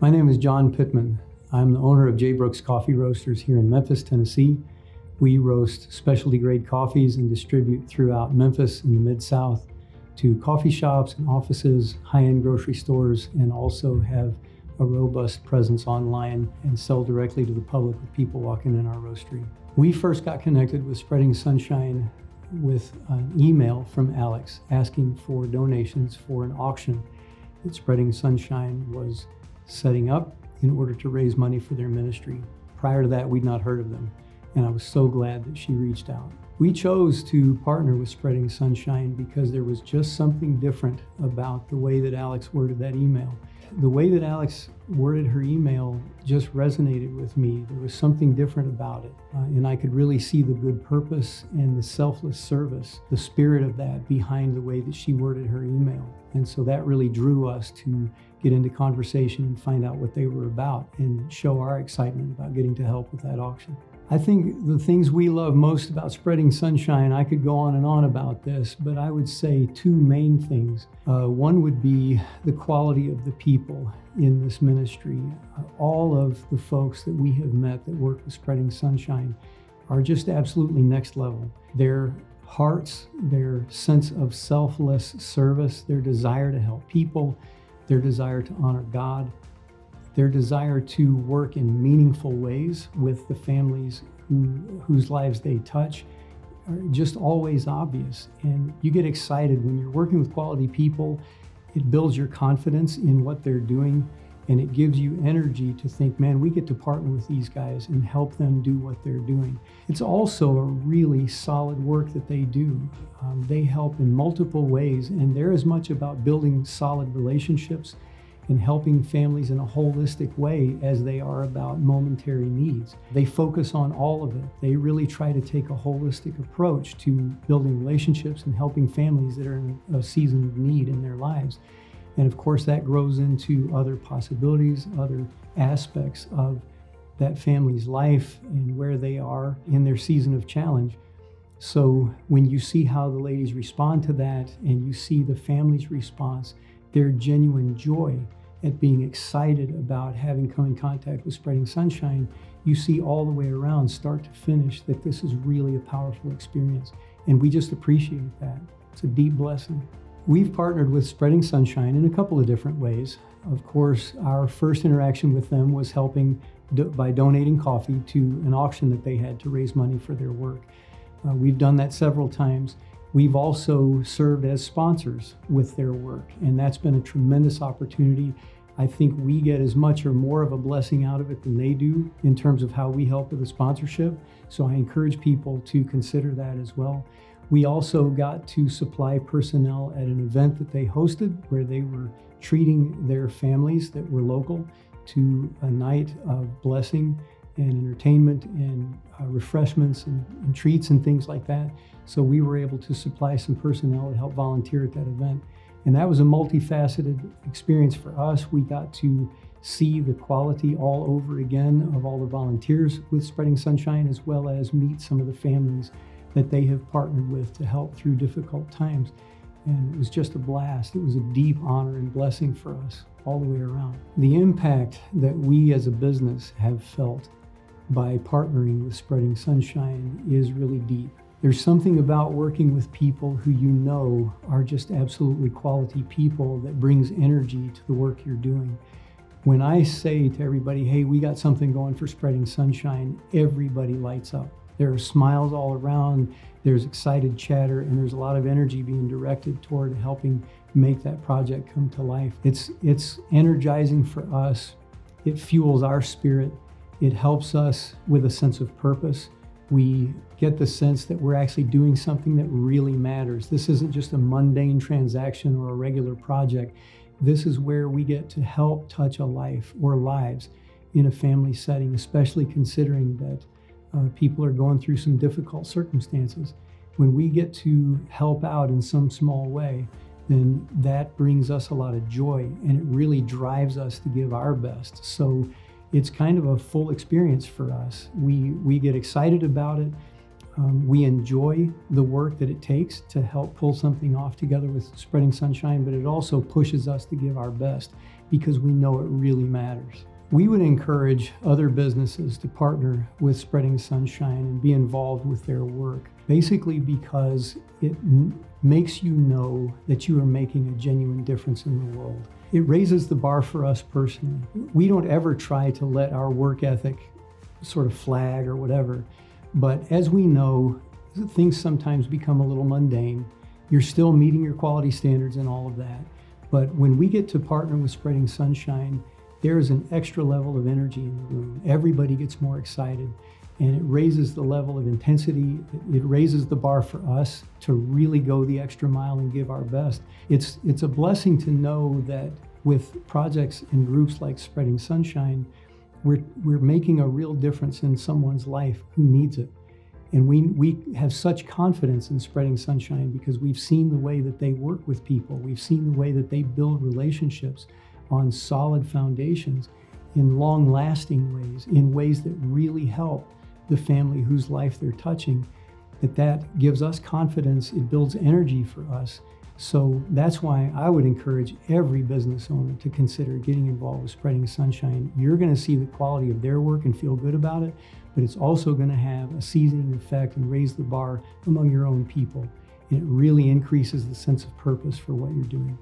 My name is John Pittman. I'm the owner of J. Brooks Coffee Roasters here in Memphis, Tennessee. We roast specialty grade coffees and distribute throughout Memphis and the Mid-South to coffee shops and offices, high-end grocery stores, and also have a robust presence online and sell directly to the public with people walking in our roastery. We first got connected with Spreading Sunshine with an email from Alex asking for donations for an auction that Spreading Sunshine was setting up in order to raise money for their ministry. Prior to that, we'd not heard of them, and I was so glad that she reached out. We chose to partner with Spreading Sunshine because there was just something different about the way that Alex worded that email. The way that Alex worded her email just resonated with me. There was something different about it, and I could really see the good purpose and the selfless service, the spirit of that behind the way that she worded her email. And so that really drew us to get into conversation and find out what they were about and show our excitement about getting to help with that auction. I think the things we love most about Spreading Sunshine, I could go on and on about this, but I would say two main things. One would be the quality of the people in this ministry. All of the folks that we have met that work with Spreading Sunshine are just absolutely next level. Their hearts, their sense of selfless service, their desire to help people, their desire to honor God, their desire to work in meaningful ways with the families whose lives they touch are just always obvious. And you get excited when you're working with quality people. It builds your confidence in what they're doing, and it gives you energy to think, man, we get to partner with these guys and help them do what they're doing. It's also a really solid work that they do. They help in multiple ways, and they're as much about building solid relationships and helping families in a holistic way as they are about momentary needs. They focus on all of it. They really try to take a holistic approach to building relationships and helping families that are in a season of need in their lives. And of course, that grows into other possibilities, other aspects of that family's life and where they are in their season of challenge. So when you see how the ladies respond to that and you see the family's response, their genuine joy at being excited about having come in contact with Spreading Sunshine, you see all the way around, start to finish, that this is really a powerful experience. And we just appreciate that. It's a deep blessing. We've partnered with Spreading Sunshine in a couple of different ways. Of course, our first interaction with them was helping by donating coffee to an auction that they had to raise money for their work. We've done that several times. We've also served as sponsors with their work, and that's been a tremendous opportunity. I think we get as much or more of a blessing out of it than they do in terms of how we help with the sponsorship. So I encourage people to consider that as well. We also got to supply personnel at an event that they hosted where they were treating their families that were local to a night of blessing and entertainment and refreshments and treats and things like that. So we were able to supply some personnel to help volunteer at that event. And that was a multifaceted experience for us. We got to see the quality all over again of all the volunteers with Spreading Sunshine, as well as meet some of the families that they have partnered with to help through difficult times. And it was just a blast. It was a deep honor and blessing for us all the way around. The impact that we as a business have felt by partnering with Spreading Sunshine is really deep. There's something about working with people who you know are just absolutely quality people that brings energy to the work you're doing. When I say to everybody, hey, we got something going for Spreading Sunshine, everybody lights up. There are smiles all around, there's excited chatter, and there's a lot of energy being directed toward helping make that project come to life. It's energizing for us. It fuels our spirit. It helps us with a sense of purpose. We get the sense that we're actually doing something that really matters. This isn't just a mundane transaction or a regular project. This is where we get to help touch a life or lives in a family setting, especially considering that people are going through some difficult circumstances. When we get to help out in some small way, then that brings us a lot of joy, and it really drives us to give our best. So it's kind of a full experience for us. We get excited about it. We enjoy the work that it takes to help pull something off together with Spreading Sunshine, but it also pushes us to give our best because we know it really matters. We would encourage other businesses to partner with Spreading Sunshine and be involved with their work, basically because it makes you know that you are making a genuine difference in the world. It raises the bar for us personally. We don't ever try to let our work ethic sort of flag or whatever, but as we know, things sometimes become a little mundane. You're still meeting your quality standards and all of that. But when we get to partner with Spreading Sunshine, there is an extra level of energy in the room. Everybody gets more excited, and it raises the level of intensity. It raises the bar for us to really go the extra mile and give our best. It's a blessing to know that with projects and groups like Spreading Sunshine, we're making a real difference in someone's life who needs it. And we have such confidence in Spreading Sunshine because we've seen the way that they work with people. We've seen the way that they build relationships on solid foundations in long-lasting ways, in ways that really help the family whose life they're touching. That gives us confidence. It builds energy for us. So that's why I would encourage every business owner to consider getting involved with Spreading Sunshine. You're going to see the quality of their work and feel good about it, but it's also going to have a seasoning effect and raise the bar among your own people. And it really increases the sense of purpose for what you're doing.